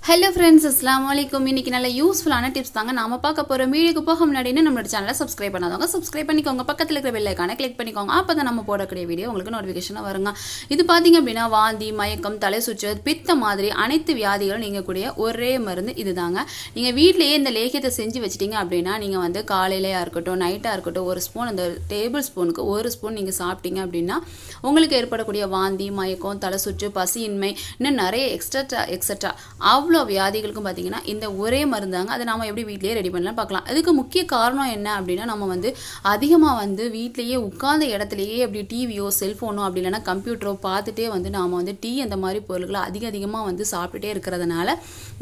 Hello friends, அஸ்ஸலாமு அலைக்கும். இன்னைக்கு நல்ல யூஸ்ஃபுல்லான டிப்ஸ் தாங்க நாம பார்க்க போகிறோம். வீடியோக்கு போக முன்னாடி நம்மளோட சேனலை சப்ஸ்கிரைப் பண்ணாதவங்க சப்ஸ்கிரைப் பண்ணிக்கோங்க. பக்கத்தில் இருக்கிற பெல் ஐக்கானை கிளிக் பண்ணிக்கோங்க. அப்போ தான் நம்ம போடக்கூடிய வீடியோ உங்களுக்கு நோட்டிஃபிகேஷனாக வருங்க. இது பார்த்தீங்க அப்படின்னா வாந்தி, மயக்கம், தலை சுற்று, பித்த மாதிரி அனைத்து வியாதிகளும் நீங்கக்கூடிய ஒரே மருந்து இது தாங்க. நீங்கள் வீட்டிலேயே இந்த லேகியத்தை செஞ்சு வச்சிட்டிங்க அப்படின்னா நீங்கள் வந்து காலையிலையாக இருக்கட்டும், நைட்டாக இருக்கட்டும், ஒரு ஸ்பூன் அந்த டேபிள் ஸ்பூனுக்கு ஒரு ஸ்பூன் நீங்கள் சாப்பிட்டீங்க அப்படின்னா உங்களுக்கு ஏற்படக்கூடிய வாந்தி, மயக்கம், தலை சுற்று, பசியின்மை, இன்னும் நிறைய எக்ஸட்ரா அவ்வளோ வியாதிகளுக்கும் பார்த்தீங்கன்னா இந்த ஒரே மருந்தாங்க. அதை நாம எப்படி வீட்டிலேயே ரெடி பண்ணலாம் பார்க்கலாம். அதுக்கு முக்கிய காரணம் என்ன அப்படின்னா, நம்ம வந்து அதிகமாக வந்து வீட்டிலேயே உட்கார்ந்த இடத்துலையே அப்படி டிவியோ செல்ஃபோனோ அப்படி இல்லைன்னா கம்ப்யூட்டரோ பார்த்துட்டே வந்து நாம் வந்து டீ அந்த மாதிரி பொருட்களை அதிகமாக வந்து சாப்பிட்டுட்டே இருக்கிறதுனால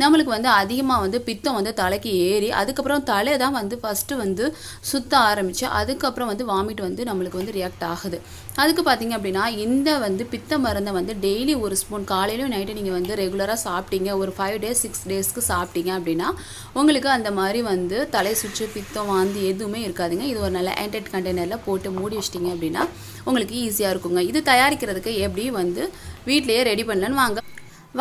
நம்மளுக்கு வந்து அதிகமாக வந்து பித்தம் வந்து தலைக்கு ஏறி அதுக்கப்புறம் தலை தான் வந்து ஃபஸ்ட்டு வந்து சுத்த ஆரம்பிச்சு அதுக்கப்புறம் வந்து வாமிட் வந்து நம்மளுக்கு வந்து ரியாக்ட் ஆகுது. அதுக்கு பார்த்தீங்க அப்படின்னா இந்த வந்து பித்த மருந்தை வந்து டெய்லி ஒரு ஸ்பூன் காலையிலும் நைட்டு நீங்கள் வந்து ரெகுலராக சாப்பிட்டீங்க, ஒரு 5 days 6 daysக்கு சாப்பிட்டீங்க அப்படின்னா உங்களுக்கு அந்த மாதிரி வந்து தலை சுற்று, பித்தம், வாந்தி எதுவுமே இருக்காதுங்க. இது ஒரு நல்ல ஏர்டைட் கண்டெய்னரில் போட்டு மூடி வச்சிட்டிங்க அப்படின்னா உங்களுக்கு ஈஸியாக இருக்குங்க. இது தயாரிக்கிறதுக்கு எப்படி வந்து வீட்டிலேயே ரெடி பண்ணலன்னு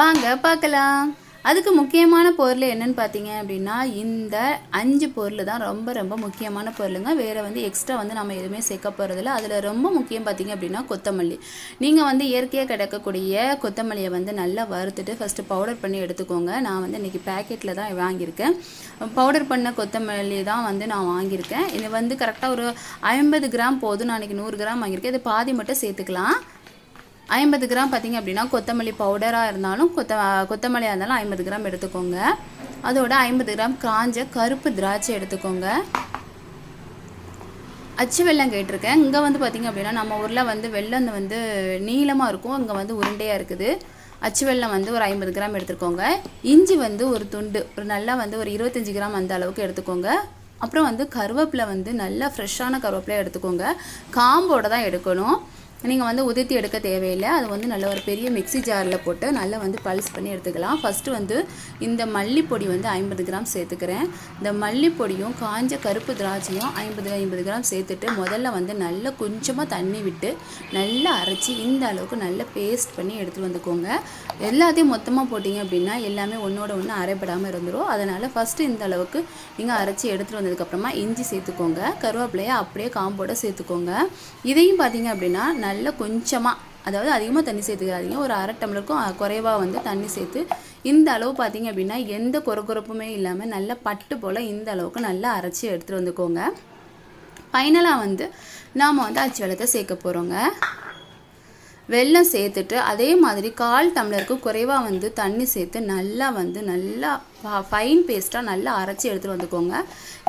வாங்க பார்க்கலாம். அதுக்கு முக்கியமான பொருள் என்னென்னு பார்த்தீங்க அப்படின்னா இந்த 5 பொருள் தான் ரொம்ப முக்கியமான பொருளுங்க. வேறு வந்து எக்ஸ்ட்ரா வந்து நம்ம எதுவுமே சேர்க்க போகிறதில்ல. அதில் ரொம்ப முக்கியம் பார்த்தீங்க அப்படின்னா கொத்தமல்லி. நீங்கள் வந்து இயற்கையாக கிடைக்கக்கூடிய கொத்தமல்லியை வந்து நல்லா வறுத்துட்டு ஃபஸ்ட்டு பவுடர் பண்ணி எடுத்துக்கோங்க. நான் வந்து இன்றைக்கி பேக்கெட்டில் தான் வாங்கியிருக்கேன். பவுடர் பண்ண கொத்தமல்லி தான் வந்து நான் வாங்கியிருக்கேன். இது வந்து கரெக்டாக ஒரு 50 கிராம் போதும். நான் இன்றைக்கி 100 கிராம் வாங்கியிருக்கேன். இது பாதி மட்டும் சேர்த்துக்கலாம். 50 கிராம் பார்த்திங்க அப்படின்னா கொத்தமல்லி பவுடராக இருந்தாலும் கொத்தமல்லியாக இருந்தாலும் 50 கிராம் எடுத்துக்கோங்க. அதோட 50 கிராம் காஞ்ச கருப்பு திராட்சை எடுத்துக்கோங்க. அச்சு வெல்லம் கேட்டிருக்கேன். இங்கே வந்து பார்த்திங்க அப்படின்னா நம்ம ஊரில் வந்து வெல்லம் வந்து நீளமாக இருக்கும், இங்கே வந்து உருண்டையாக இருக்குது. அச்சு வெல்லம் வந்து ஒரு 50 கிராம் எடுத்துக்கோங்க. இஞ்சி வந்து ஒரு துண்டு ஒரு நல்லா வந்து ஒரு 25 கிராம் அந்த அளவுக்கு எடுத்துக்கோங்க. அப்புறம் வந்து கருவேப்பிலை வந்து நல்லா ஃப்ரெஷ்ஷான கருவேப்பிலை எடுத்துக்கோங்க. காம்போடு தான் எடுக்கணும். நீங்கள் வந்து உதிர்த்தி எடுக்க தேவையில்லை. அது வந்து நல்ல ஒரு பெரிய மிக்சி ஜாரில் போட்டு நல்லா வந்து பல்ஸ் பண்ணி எடுத்துக்கலாம். ஃபஸ்ட்டு வந்து இந்த மல்லிப்பொடி வந்து 50 கிராம் சேர்த்துக்கிறேன். இந்த மல்லிப்பொடியும் காஞ்ச கருப்பு திராட்சையும் 50 கிராம் சேர்த்துட்டு முதல்ல வந்து நல்லா கொஞ்சமாக தண்ணி விட்டு நல்லா அரைச்சி இந்த அளவுக்கு நல்லா பேஸ்ட் பண்ணி எடுத்துகிட்டு வந்துக்கோங்க. எல்லாத்தையும் மொத்தமாக போட்டிங்க அப்படின்னா எல்லாமே ஒன்றோட ஒன்று அரைப்படாமல் இருந்துடும். அதனால் ஃபஸ்ட்டு இந்த அளவுக்கு நீங்கள் அரைச்சி எடுத்துகிட்டு வந்ததுக்கப்புறமா இஞ்சி சேர்த்துக்கோங்க. கருவேப்பிலையை அப்படியே காம்போட சேர்த்துக்கோங்க. இதையும் பார்த்தீங்க அப்படின்னா நல்ல கொஞ்சமாக, அதாவது அதிகமாக தண்ணி சேர்த்துக்காதீங்க. ஒரு அரை டம்ளருக்கும் குறைவாக வந்து தண்ணி சேர்த்து இந்த அளவு பார்த்தீங்க அப்படின்னா எந்த கொரப்புமே இல்லாமல் நல்லா பட்டு போல் இந்த அளவுக்கு நல்லா அரைச்சி எடுத்துகிட்டு வந்துக்கோங்க. ஃபைனலாக வந்து நாம் வந்து அச்சு வெல்லத்தை சேர்க்க போகிறோங்க. வெல்லம் சேர்த்துட்டு அதே மாதிரி 1/4 டம்ளருக்கு குறைவாக வந்து தண்ணி சேர்த்து நல்லா ஃபைன் பேஸ்ட்டாக நல்லா அரைச்சி எடுத்துகிட்டு வந்துக்கோங்க.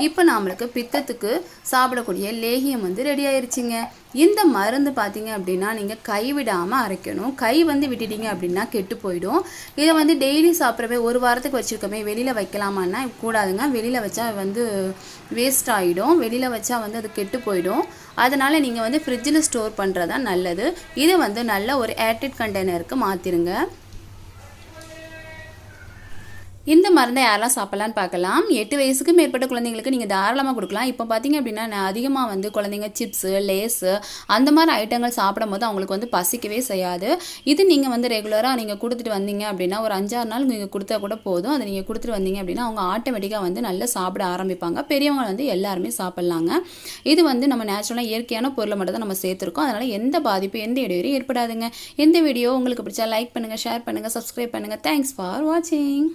இப்போ நம்மளுக்கு பித்தத்துக்கு சாப்பிடக்கூடிய லேகியம் வந்து ரெடி ஆயிடுச்சுங்க. இந்த மருந்து பார்த்தீங்க அப்படின்னா நீங்கள் கைவிடாமல் அரைக்கணும். கை வந்து விட்டுட்டீங்க அப்படின்னா கெட்டு போயிடும். இதை வந்து டெய்லி சாப்பிட்றவே ஒரு வாரத்துக்கு வச்சுருக்கோமே வெளியில் வைக்கலாமான்னா கூடாதுங்க. வெளியில் வச்சா வந்து வேஸ்ட் ஆகிடும். வெளியில் வச்சா வந்து அது கெட்டு போயிடும். அதனால் நீங்கள் வந்து ஃப்ரிட்ஜில் ஸ்டோர் பண்ணுறது தான் நல்லது. இதை வந்து நல்ல ஒரு ஏர்டைட் கண்டெய்னருக்கு மாற்றிடுங்க. இந்த மருந்தை யாரெல்லாம் சாப்பிட்லான்னு பார்க்கலாம். 8 வயசுக்கு மேற்பட்ட குழந்தைங்களுக்கு நீங்கள் தாராளமாக கொடுக்கலாம். இப்போ பார்த்தீங்க அப்படின்னா அதிகமாக வந்து குழந்தைங்க சிப்ஸு, லேஸு அந்த மாதிரி ஐட்டங்கள் சாப்பிடும் போது அவங்களுக்கு வந்து பசிக்கவே செய்யாது. இது நீங்கள் வந்து ரெகுலராக நீங்கள் கொடுத்துட்டு வந்தீங்க அப்படின்னா ஒரு 5-6 நாள் நீங்கள் கொடுத்தா கூட போதும். அதை நீங்கள் கொடுத்துட்டு வந்தீங்க அப்படின்னா அவங்க ஆட்டோமேட்டிக்காக வந்து நல்லா சாப்பிட ஆரம்பிப்பாங்க. பெரியவங்க வந்து எல்லாருமே சாப்பிட்லாங்க. இது வந்து நம்ம நேச்சுரலாக இயற்கையான பொருளை மட்டும் தான் நம்ம சேர்த்துருக்கோம். அதனால் எந்த பாதிப்பு எந்த இடையூறும் ஏற்படாதுங்க. இந்த வீடியோ உங்களுக்கு பிடிச்சா லைக் பண்ணுங்கள், ஷேர் பண்ணுங்கள், சப்ஸ்கிரைப் பண்ணுங்கள். தேங்க்ஸ் ஃபார் வாட்சிங்.